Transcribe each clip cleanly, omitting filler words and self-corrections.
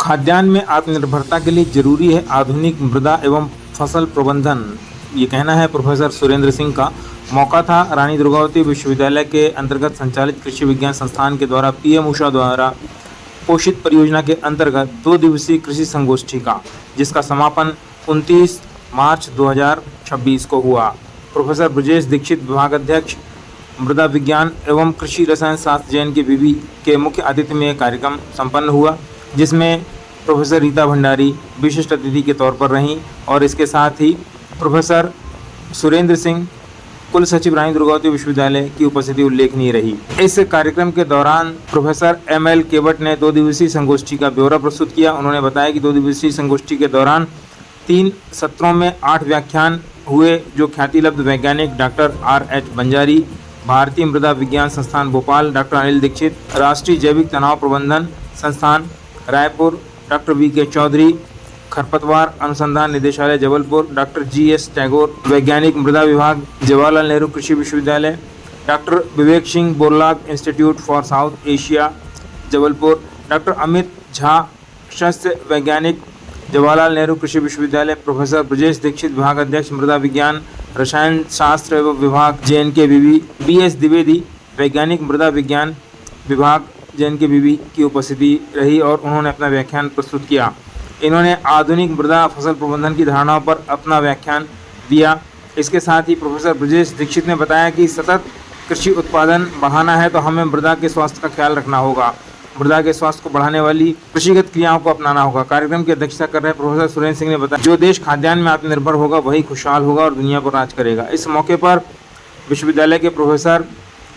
खाद्यान्न में आत्मनिर्भरता के लिए जरूरी है आधुनिक मृदा एवं फसल प्रबंधन, ये कहना है प्रोफेसर सुरेंद्र सिंह का। मौका था रानी दुर्गावती विश्वविद्यालय के अंतर्गत संचालित कृषि विज्ञान संस्थान के द्वारा पीएम उषा द्वारा पोषित परियोजना के अंतर्गत 2 दिवसीय कृषि संगोष्ठी का, जिसका समापन 29 मार्च 2026 को हुआ। प्रोफेसर ब्रजेश दीक्षित, विभागाध्यक्ष मृदा विज्ञान एवं कृषि रसायन शास्त्र जैन के विवि के मुख्य आतिथ्य में संपन्न संपन्न हुआ, जिसमें प्रोफेसर रीता भंडारी विशिष्ट अतिथि के तौर पर रहीं और इसके साथ ही प्रोफेसर सुरेंद्र सिंह, कुल सचिव रानी दुर्गावती विश्वविद्यालय की उपस्थिति उल्लेखनीय रही। इस कार्यक्रम के दौरान प्रोफेसर एम.एल. केवट ने 2 दिवसीय संगोष्ठी का ब्यौरा प्रस्तुत किया। उन्होंने बताया कि 2 दिवसीय संगोष्ठी के दौरान 3 सत्रों में 8 व्याख्यान हुए, जो ख्यातिलब्ध वैज्ञानिक डॉक्टर R.H. बंजारी, भारतीय मृदा विज्ञान संस्थान भोपाल डॉक्टर अनिल दीक्षित, राष्ट्रीय जैविक तनाव प्रबंधन संस्थान रायपुर डॉक्टर V.K. चौधरी, खरपतवार अनुसंधान निदेशालय जबलपुर डॉक्टर G.S. टैगोर, वैज्ञानिक मृदा विभाग जवाहरलाल नेहरू कृषि विश्वविद्यालय doctor Vivek Singh Borlaug, institute for South Asia Jabalpur doctor Amit Jha, शस्त्र वैज्ञानिक जवाहरलाल नेहरू कृषि विश्वविद्यालय, प्रोफेसर ब्रजेश दीक्षित, विभागाध्यक्ष मृदा विज्ञान रसायन शास्त्र एवं विभाग JNK विवि, B.S. द्विवेदी, वैज्ञानिक मृदा विज्ञान विभाग JNK विवि की उपस्थिति रही और उन्होंने अपना व्याख्यान प्रस्तुत किया। इन्होंने आधुनिक मृदा फसल प्रबंधन की धारणाओं पर अपना व्याख्यान दिया। इसके साथ ही प्रोफेसर ब्रजेश दीक्षित ने बताया कि सतत कृषि उत्पादन बढ़ाना है तो हमें मृदा के स्वास्थ्य का ख्याल रखना होगा, मृदा के स्वास्थ्य को बढ़ाने वाली कृषिगत क्रियाओं को अपनाना होगा। कार्यक्रम की अध्यक्षता कर रहे प्रोफेसर सुरेंद्र सिंह ने बताया, जो देश खाद्यान्न में आत्मनिर्भर होगा वही खुशहाल होगा और दुनिया पर राज करेगा। इस मौके पर विश्वविद्यालय के professor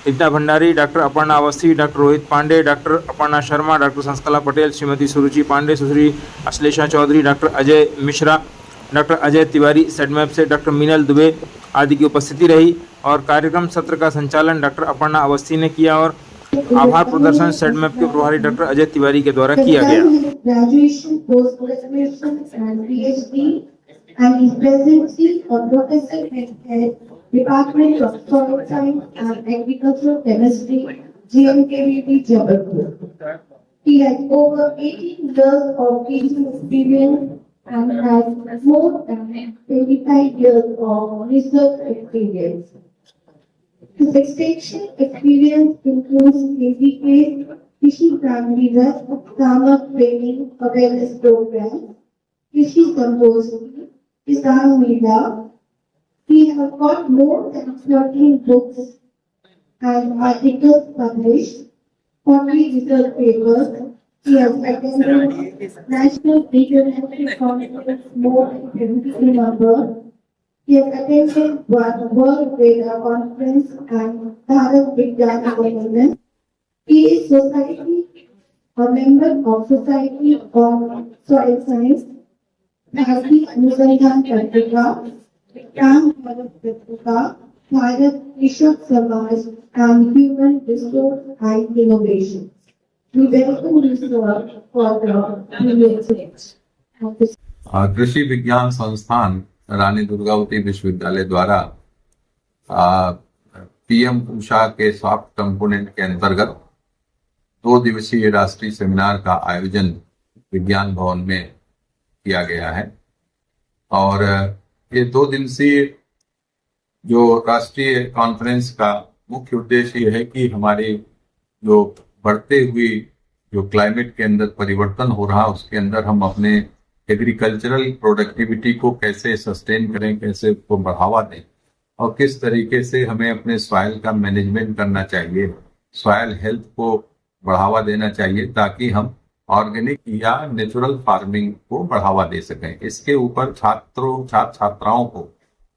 Rita Bhandari, doctor Aparna Awasthi, doctor Rohit Pande, doctor Aparna Sharma, doctor Sanskala Patel, Shrimati Suruchi Pande, Sushri Ashlesha Chaudhary, doctor Ajay Mishra, doctor Ajay Tiwari CEDMAP से, डॉक्टर मीनल दुबे आदि की उपस्थिति रही और कार्यक्रम सत्र का संचालन डॉक्टर अपर्णा अवस्थी ने किया और आभार प्रदर्शन सेडमैप के प्रभारी डॉक्टर अजय तिवारी के द्वारा किया गया। Graduation, post graduation and PhD and is presently a professor at Department of Soil Science and Agricultural Chemistry, JNKVT, Jabalpur. He has over 18 years of teaching experience and has more than 25 years of research experience. His extension experience includes integrated Krishi Primary Farmer Training Awareness Program, Krishi Composting, Kisan Media. He has got more than 13 books and articles published, 40 research papers. He has attended national international conferences more than 70 number. He has attended World Veda Conference and Bharat Vigyana Conference. He is a member of Society of Soil Science, Bharati Anusandhan Patrika, Ram Bharat Patrika, Bharat Krishak Samaj, and Human Resource and Innovation. We welcome you, sir, for the कृषि विज्ञान संस्थान रानी दुर्गावती विश्वविद्यालय द्वारा PM Usha के soft component के अंतर्गत 2 दिवसीय राष्ट्रीय सेमिनार का आयोजन विज्ञान भवन में किया गया है और ये 2 दिवसीय जो राष्ट्रीय कॉन्फ्रेंस का मुख्य उद्देश्य ये है कि हमारी जो बढ़ते हुई जो क्लाइमेट के अंदर परिवर्तन हो रहा उसके अंदर हम अपने एग्रीकल्चरल प्रोडक्टिविटी को कैसे सस्टेन करें, कैसे उसको बढ़ावा दें और किस तरीके से हमें अपने सॉइल का मैनेजमेंट करना चाहिए, सॉइल हेल्थ को बढ़ावा देना चाहिए ताकि हम ऑर्गेनिक या नेचुरल फार्मिंग को बढ़ावा दे सकें। इसके ऊपर छात्राओं को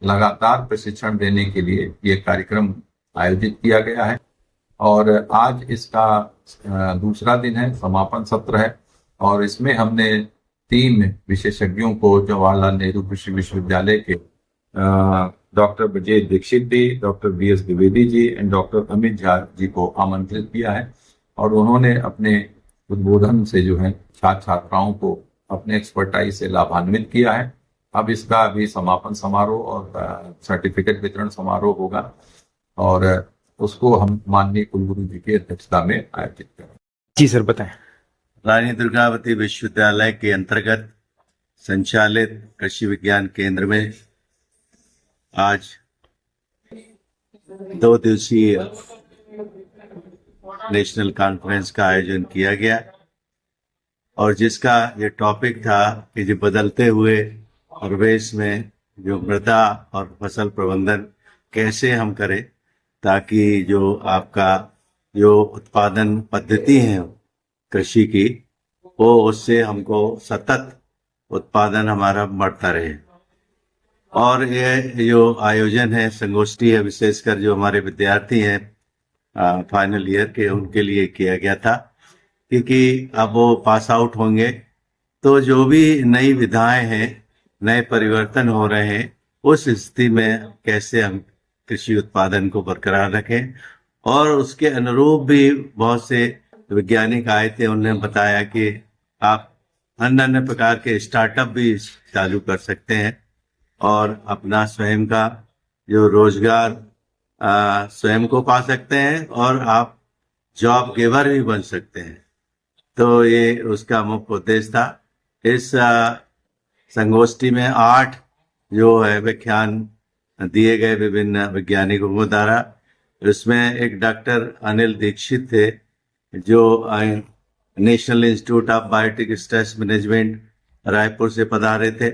लगातार प्रशिक्षण देने के लिए ये कार्यक्रम आयोजित किया गया है और आज इसका दूसरा दिन है, समापन सत्र है और इसमें हमने 3 विशेषज्ञों को जवाहरलाल नेहरू कृषि विश्वविद्यालय के doctor Brajesh Dixit ji, doctor B.S. Dwivedi ji and doctor Amit Jha ji को आमंत्रित किया है और उन्होंने अपने उद्बोधन से जो है छात्राओं को अपने एक्सपर्टाइज से लाभान्वित किया है। अब इसका अभी समापन समारोह और सर्टिफिकेट वितरण समारोह होगा और उसको हम माननीय कुलगुरु जी की अध्यक्षता में आयोजित करेंगे। जी सर, बताएं। रानी दुर्गावती विश्वविद्यालय के अंतर्गत संचालित कृषि विज्ञान केंद्र में आज 2 दिवसीय नेशनल कॉन्फ्रेंस का आयोजन किया गया और जिसका ये टॉपिक था कि जो बदलते हुए परिवेश में जो मृदा और फसल प्रबंधन कैसे हम करें ताकि जो आपका जो उत्पादन पद्धति है कृषि की वो उससे हमको सतत उत्पादन हमारा बढ़ता रहे। और ये जो आयोजन है संगोष्ठी है विशेषकर जो हमारे विद्यार्थी हैं फाइनल ईयर के उनके लिए किया गया था क्योंकि अब वो पास आउट होंगे तो जो भी नई विधाएं हैं नए परिवर्तन हो रहे हैं उस स्थिति में कैसे हम कृषि उत्पादन को बरकरार रखें। और उसके अनुरूप भी बहुत से वैज्ञानिक आए थे, उन्होंने बताया कि आप अन्य अन्य प्रकार के स्टार्टअप भी चालू कर सकते हैं और अपना स्वयं का जो रोजगार स्वयं को पा सकते हैं और आप जॉब गिवर भी बन सकते हैं। तो ये उसका मुख्य उद्देश्य था। इस संगोष्ठी में 8 जो है व्याख्यान दिए गए विभिन्न वैज्ञानिकों को द्वारा। उसमें एक डॉक्टर अनिल दीक्षित थे जो national institute of biotic stress management Raipur से पधारे थे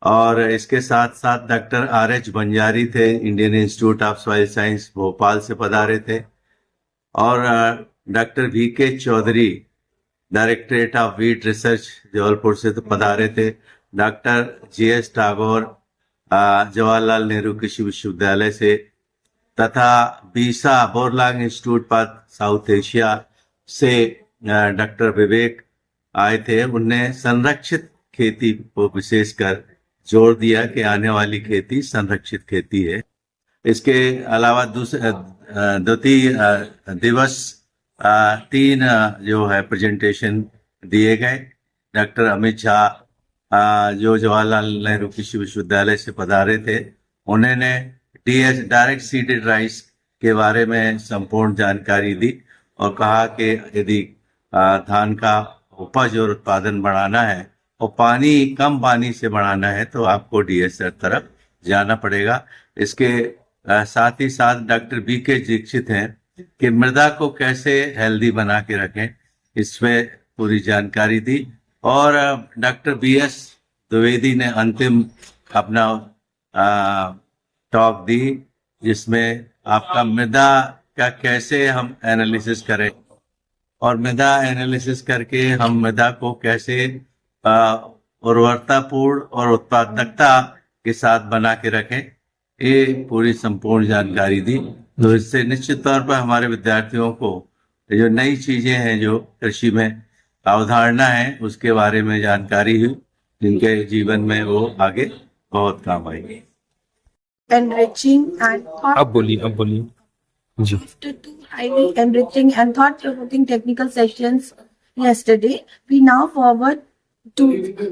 और इसके साथ साथ डॉक्टर RH बंजारी थे Indian institute of soil science Bhopal से पधारे थे और doctor VK Chaudhary directorate of wheat research Jabalpur से तो पधारे थे। डॉक्टर GS टागोर जवाहरलाल नेहरू कृषि विश्वविद्यालय से तथा BISA Borlaug institute for South Asia से डॉक्टर विवेक आए थे। उनने संरक्षित खेती को विशेषकर जोर दिया कि आने वाली खेती संरक्षित खेती है। इसके अलावा द्वितीय दिवस 3 जो है प्रेजेंटेशन दिए गए। डॉक्टर अमित झा जो जवाहरलाल नेहरू कृषि विश्वविद्यालय से पधारे थे, उन्होंने DS डायरेक्ट सीडेड राइस के बारे में संपूर्ण जानकारी दी और कहा कि यदि धान का उपज और उत्पादन बढ़ाना है और कम पानी से बढ़ाना है तो आपको DS तरफ जाना पड़ेगा। इसके साथ ही साथ डॉक्टर BK दीक्षित हैं कि मृदा को कैसे हेल्दी बना के रखें, इसमें पूरी जानकारी दी। और डॉक्टर BS द्विवेदी ने अंतिम अपना टॉक दी जिसमें आपका मृदा का कैसे हम एनालिसिस करें और मृदा एनालिसिस करके हम मृदा को कैसे उर्वरतापूर्ण और उत्पादकता के साथ बना के रखें, ये पूरी संपूर्ण जानकारी दी। तो इससे निश्चित तौर पर हमारे विद्यार्थियों को जो नई चीजें हैं जो कृषि में अवधारणा है उसके बारे में जानकारी हुई जिनके जीवन में वो आगे बहुत काम आएगी। Enriching and अब बोलिए जी। after 2 highly enriching and thought-provoking technical sessions yesterday, we now forward to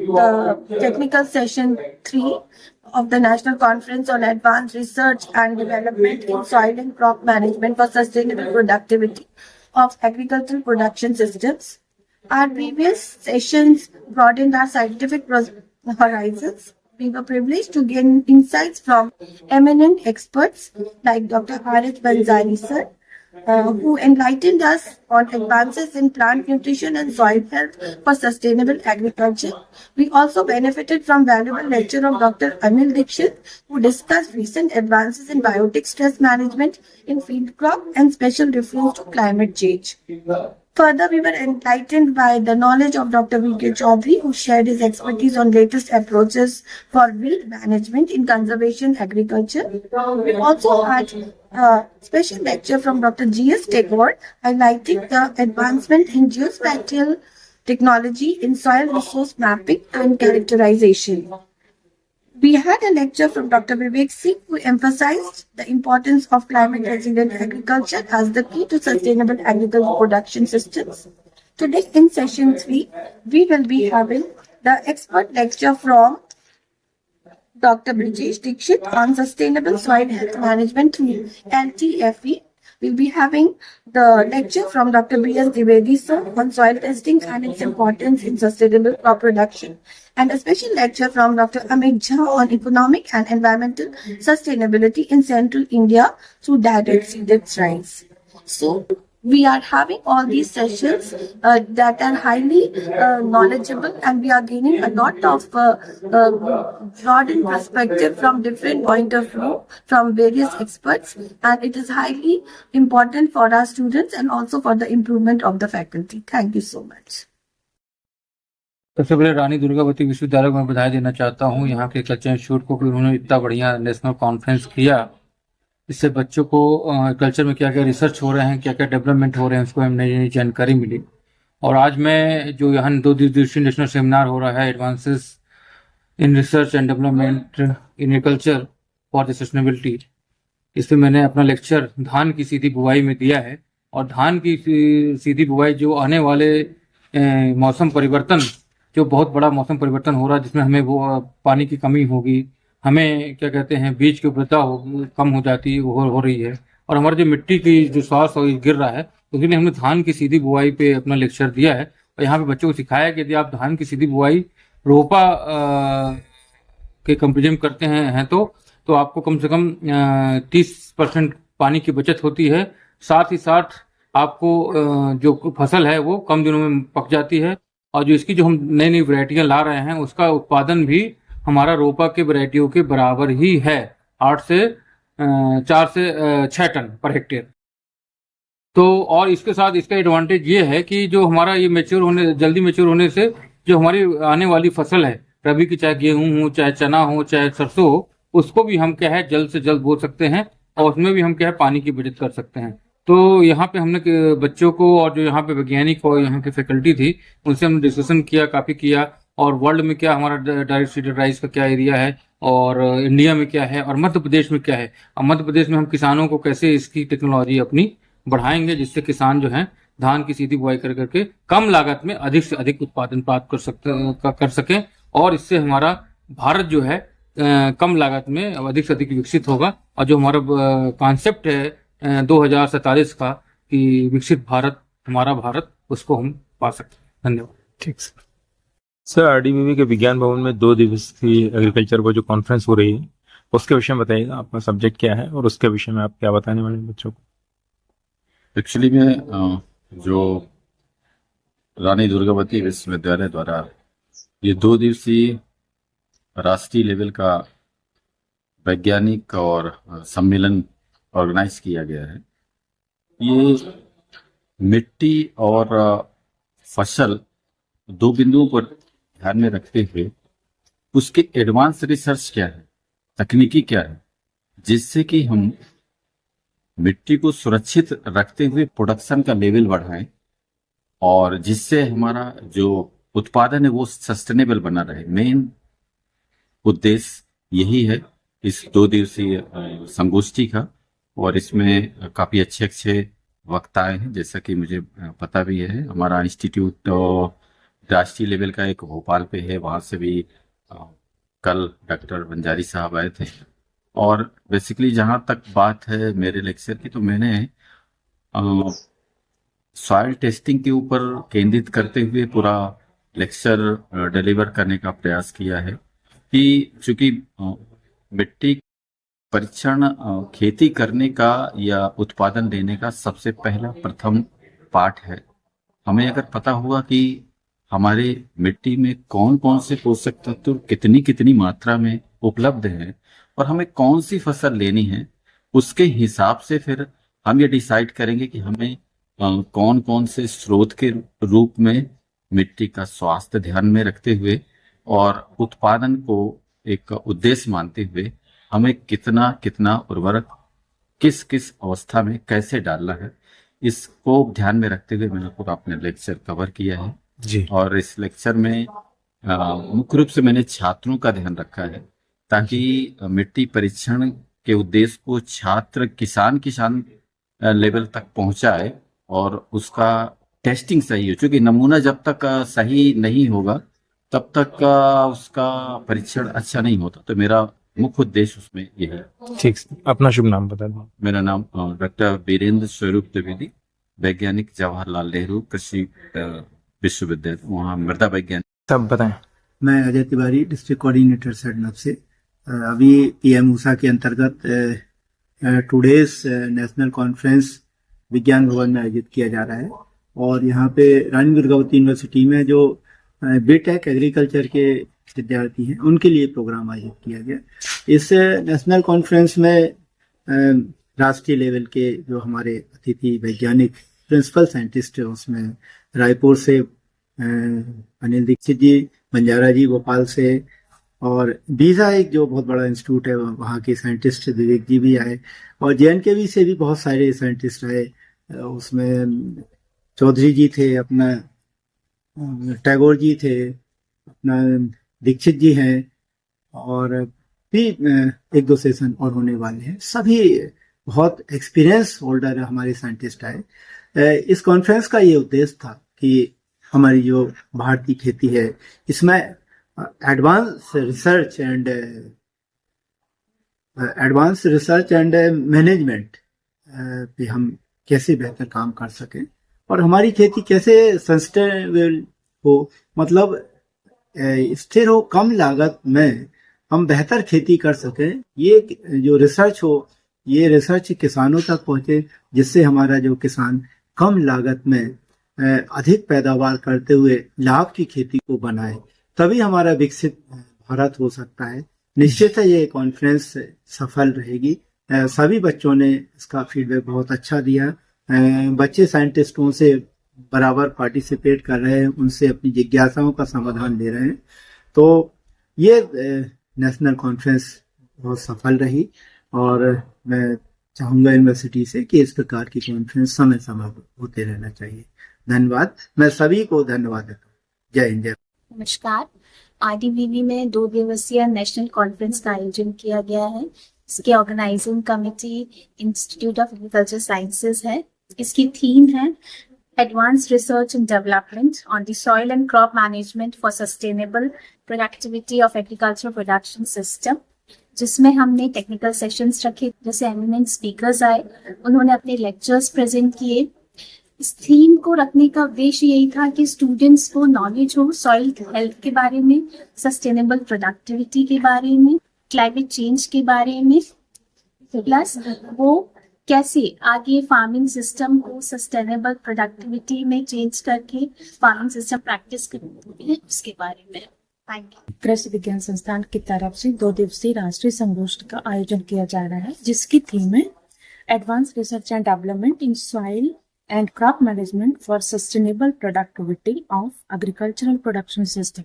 the technical session 3 of the National Conference on Advanced Research and Development in Soil and Crop Management for Sustainable Productivity of Agricultural Production Systems. Our previous sessions broadened our scientific horizons. We were privileged to gain insights from eminent experts like Dr. RH Banzari sir, who enlightened us on advances in plant nutrition and soil health for sustainable agriculture. We also benefited from valuable lecture of Dr. Anil Dikshit, who discussed recent advances in biotic stress management in field crop and special reference to climate change. Further, we were enlightened by the knowledge of Dr. VK Chaudhary, who shared his expertise on latest approaches for wild management in conservation agriculture. We also had a special lecture from Dr. GS Tagore, highlighting the advancement in geospatial technology in soil resource mapping and characterization. We had a lecture from Dr. Vivek Singh, who emphasized the importance of climate resilient agriculture as the key to sustainable agricultural production systems. Today in session 3, we will be having the expert lecture from Dr. Brijesh Dikshit on sustainable soil health management through LTFE. we'll be having the lecture from Dr. B.S. Dwivedi sir on soil testing and its importance in sustainable crop production, and a special lecture from Dr. Amit Jha on economic and environmental sustainability in central India through direct seeded rice. So we are having all these sessions that are highly knowledgeable, and we are gaining a lot of broadened perspective from different point of view from various experts, and it is highly important for our students and also for the improvement of the faculty. Thank you so much. सबसे पहले रानी दुर्गावती विश्वविद्यालय को मैं बधाई देना चाहता हूँ यहाँ के कल्चर इंस्टीट्यूट को कि उन्होंने इतना बढ़िया नेशनल कॉन्फ्रेंस किया। इससे बच्चों को कल्चर में क्या क्या रिसर्च हो रहे हैं, क्या क्या डेवलपमेंट हो रहे हैं, उसको हमें नई नई जानकारी मिली। और आज मैं जो यहाँ 2 दिवसीय नेशनल सेमिनार हो रहा है advances in research and development in agriculture for the sustainability, इस पर मैंने अपना लेक्चर धान की सीधी बुआई में दिया है। और धान की सीधी बुआई जो आने वाले मौसम परिवर्तन, जो बहुत बड़ा मौसम परिवर्तन हो रहा है जिसमें हमें वो पानी की कमी होगी, हमें क्या कहते हैं बीज की उपलब्धता कम हो जाती हो रही है, और हमारी जो मिट्टी की जो स्वास्थ्य गिर रहा है, तो इसलिए हमने धान की सीधी बुआई पे अपना लेक्चर दिया है। और यहाँ पे बच्चों को सिखाया कि यदि आप धान की सीधी बुआई रोपा के कंपेरिजन करते हैं तो आपको कम से कम 30% पानी की बचत होती है। साथ ही साथ आपको जो फसल है वो कम दिनों में पक जाती है, और जो इसकी जो हम नई नई वैरायटियां ला रहे हैं उसका उत्पादन भी हमारा रोपा के वैरायटियों के बराबर ही है, 4 से 6 टन पर हेक्टेयर। तो और इसके साथ इसका एडवांटेज ये है कि जो हमारा ये जल्दी मैच्योर होने से जो हमारी आने वाली फसल है, रबी की चाहे गेहूं हो, चाहे चना हो, चाहे सरसों हो, उसको भी हम क्या है जल्द से जल्द बो सकते हैं, और उसमें भी हम क्या है पानी की बचत कर सकते हैं। तो यहाँ पे हमने बच्चों को और जो यहाँ पे वैज्ञानिक और यहाँ की फैकल्टी थी उनसे हमने डिस्कशन किया, काफी किया, और वर्ल्ड में क्या हमारा डायरेक्ट सीडेड राइस का क्या एरिया है, और इंडिया में क्या है, और मध्य प्रदेश में क्या है, और मध्य प्रदेश में हम किसानों को कैसे इसकी टेक्नोलॉजी अपनी बढ़ाएंगे जिससे किसान जो है धान की सीधी बुआई कर करके कम लागत में अधिक से अधिक उत्पादन प्राप्त कर सकें, और इससे हमारा भारत जो है कम लागत में अधिक से अधिक विकसित होगा। और जो हमारा कॉन्सेप्ट है 2047 का कि विकसित भारत हमारा भारत, उसको हम पा सकते हैं। धन्यवाद। ठीक सर, आरडीबीवी के विज्ञान भवन में 2 दिवसीय एग्रीकल्चर को जो कॉन्फ्रेंस हो रही है उसके विषय में बताइएगा, आपका सब्जेक्ट क्या है और उसके विषय में आप क्या बताने वाले हैं बच्चों को। एक्चुअली में जो रानी दुर्गावती विश्वविद्यालय द्वारा ये 2 दिवसीय राष्ट्रीय लेवल का वैज्ञानिक और सम्मेलन ऑर्गेनाइज किया गया है। ये मिट्टी और फसल 2 बिंदुओं पर ध्यान में रखते हुए उसके एडवांस रिसर्च क्या है, तकनीकी क्या है, जिससे कि हम मिट्टी को सुरक्षित रखते हुए प्रोडक्शन का लेवल बढ़ाएं, और जिससे हमारा जो उत्पादन है वो सस्टेनेबल बना रहे। मेन उद्देश्य यही है इस 2 दिवसीय संगोष्ठी का। और इसमें काफी अच्छे वक्ताएं हैं, जैसा कि मुझे पता भी है। हमारा इंस्टीट्यूट राष्ट्रीय लेवल का एक भोपाल पे है, वहां से भी कल डॉक्टर बंजारी साहब आए थे। और बेसिकली जहां तक बात है मेरे लेक्चर की, तो मैंने सॉइल टेस्टिंग के ऊपर केंद्रित करते हुए पूरा लेक्चर डिलीवर करने का प्रयास किया है कि चूंकि मिट्टी परीक्षण खेती करने का या उत्पादन देने का सबसे पहला प्रथम पार्ट है। हमें अगर पता होगा कि हमारे मिट्टी में कौन कौन से पोषक तत्व कितनी मात्रा में उपलब्ध हैं और हमें कौन सी फसल लेनी है, उसके हिसाब से फिर हम ये डिसाइड करेंगे कि हमें कौन कौन से स्रोत के रूप में मिट्टी का स्वास्थ्य ध्यान में रखते हुए और उत्पादन को एक उद्देश्य मानते हुए हमें कितना उर्वरक किस किस अवस्था में कैसे डालना है, इसको ध्यान में रखते हुए मैंने पूरा अपने लेक्चर कवर किया है जी। और इस लेक्चर में मुख्य रूप से मैंने छात्रों का ध्यान रखा है ताकि मिट्टी परीक्षण के उद्देश्य को छात्र किसान लेवल तक पहुंचाए और उसका टेस्टिंग सही हो, क्योंकि नमूना जब तक सही नहीं होगा तब तक उसका परीक्षण अच्छा नहीं होता। तो मेरा मुख्य उद्देश्य उसमें यही है। ठीक से अपना शुभ नाम बता दो। मेरा नाम डॉक्टर वीरेंद्र स्वरूप द्विवेदी, वैज्ञानिक जवाहरलाल नेहरू कृषि विश्वविद्यालय, वहाँ मृदा वैज्ञानिक। सब बताएं। मैं अजय तिवारी, डिस्ट्रिक्ट कोऑर्डिनेटर सड़नब से। अभी पीएम ऊषा के अंतर्गत टुडेज नेशनल कॉन्फ्रेंस विज्ञान भवन में आयोजित किया जा रहा है और यहाँ पे रानी दुर्गावती यूनिवर्सिटी में जो बीटेक एग्रीकल्चर के विद्यार्थी हैं उनके लिए प्रोग्राम आयोजित किया गया। इस नेशनल कॉन्फ्रेंस में राष्ट्रीय लेवल के जो हमारे अतिथि वैज्ञानिक प्रिंसिपल साइंटिस्ट हैं, उसमें रायपुर से अनिल दीक्षित जी, बंजारा जी भोपाल से, और बीजा एक जो बहुत बड़ा इंस्टीट्यूट है वहाँ के साइंटिस्ट विवेक जी भी आए, और JNKV से भी बहुत सारे साइंटिस्ट आए। उसमें चौधरी जी थे, अपना टैगोर जी थे, अपना दीक्षित जी हैं, और भी एक दो सेशन और होने वाले हैं। सभी बहुत एक्सपीरियंस होल्डर हमारे साइंटिस्ट आए। इस कॉन्फ्रेंस का ये उद्देश्य था कि हमारी जो भारतीय खेती है इसमें एडवांस रिसर्च एंड मैनेजमेंट पे हम कैसे बेहतर काम कर सकें और हमारी खेती कैसे सस्टेनेबल हो, मतलब स्थिर हो, कम लागत में हम बेहतर खेती कर सकें। ये जो रिसर्च हो, ये रिसर्च किसानों तक पहुंचे, जिससे हमारा जो किसान कम लागत में अधिक पैदावार करते हुए लाभ की खेती को बनाए, तभी हमारा विकसित भारत हो सकता है। निश्चित है ये कॉन्फ्रेंस सफल रहेगी। सभी बच्चों ने इसका फीडबैक बहुत अच्छा दिया। बच्चे साइंटिस्टों से बराबर पार्टिसिपेट कर रहे हैं, उनसे अपनी जिज्ञासाओं का समाधान ले रहे हैं। तो ये नेशनल कॉन्फ्रेंस बहुत सफल रही और मैं चाहूँगा यूनिवर्सिटी से कि इस प्रकार की कॉन्फ्रेंस समय समय पर होते रहना चाहिए। धन्यवाद। मैं सभी को धन्यवाद देता हूँ। जय हिंद, जय। नमस्कार। RDVV में 2 दिवसीय नेशनल कॉन्फ्रेंस का आयोजन किया गया है। इसके organising committee institute of agriculture sciences है। इसकी थीम है advance research and development on the soil and crop management for sustainable productivity of agriculture production system, जिसमें हमने टेक्निकल सेशंस रखे। जैसे एमिनेंट स्पीकर्स आए, उन्होंने अपने लेक्चर्स प्रेजेंट किए। इस थीम को रखने का उद्देश्य यही था कि स्टूडेंट्स को नॉलेज हो सॉइल हेल्थ के बारे में, सस्टेनेबल प्रोडक्टिविटी के बारे में, क्लाइमेट चेंज के बारे में, प्लस वो कैसे आगे फार्मिंग सिस्टम को सस्टेनेबल प्रोडक्टिविटी में चेंज करके फार्मिंग सिस्टम प्रैक्टिस करते हैं, उसके बारे में। Thank you. कृषि विज्ञान संस्थान की तरफ से 2 दिवसीय राष्ट्रीय संगोष्ठी का आयोजन किया जा रहा है, जिसकी थीम है advance research and development in soil and crop management for sustainable productivity of agricultural production system.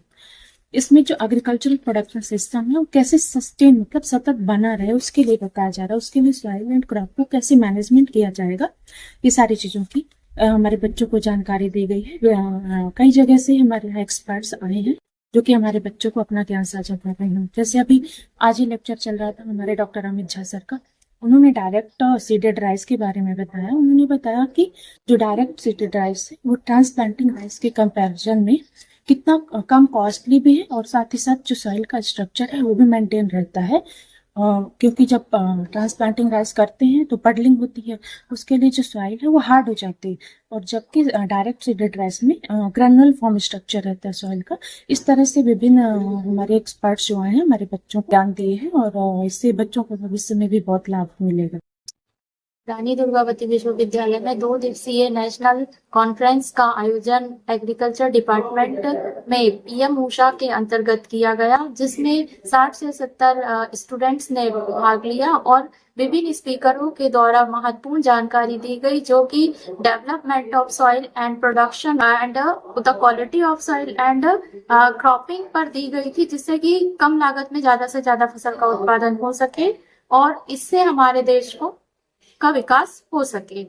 इसमें जो एग्रीकल्चरल प्रोडक्शन सिस्टम है वो कैसे सस्टेन, मतलब सतत बना रहे, उसके लिए बताया जा रहा है। उसके लिए सॉइल एंड क्रॉप को कैसे मैनेजमेंट किया जाएगा, ये सारी चीज़ों की हमारे बच्चों को जानकारी दी गई है। कई जगह से हमारे एक्सपर्ट्स आए हैं जो कि हमारे बच्चों को अपना ज्ञान साझा कर रहे हैं। जैसे अभी आज ही लेक्चर चल रहा था हमारे डॉक्टर अमित झा सर का, उन्होंने डायरेक्ट सीडेड राइस के बारे में बताया। उन्होंने बताया कि जो डायरेक्ट सीडेड राइस है वो ट्रांसप्लांटिंग राइस के कंपैरिजन में कितना कम कॉस्टली भी है और साथ ही साथ जो सॉइल का स्ट्रक्चर है वो भी मेंटेन रहता है। क्योंकि जब ट्रांसप्लांटिंग राइस करते हैं तो पडलिंग होती है, उसके लिए जो सॉइल है वो हार्ड हो जाती है, और जबकि डायरेक्ट सीडेड राइस में ग्रैनुअल फॉर्म स्ट्रक्चर रहता है सॉइल का। इस तरह से विभिन्न हमारे एक्सपर्ट्स जो आए हैं हमारे बच्चों को ज्ञान दिए हैं और इससे बच्चों को भविष्य में भी बहुत लाभ मिलेगा। रानी दुर्गावती विश्वविद्यालय में 2 दिवसीय नेशनल कॉन्फ्रेंस का आयोजन एग्रीकल्चर डिपार्टमेंट में पीएम ऊषा के अंतर्गत किया गया, जिसमें 60 से 70 स्टूडेंट्स ने भाग लिया और विभिन्न स्पीकरों के द्वारा महत्वपूर्ण जानकारी दी गई, जो कि development of soil and production and the quality of soil and cropping पर दी गई थी, जिससे कि कम लागत में ज्यादा से ज्यादा फसल का उत्पादन हो सके और इससे हमारे देश का विकास हो सके।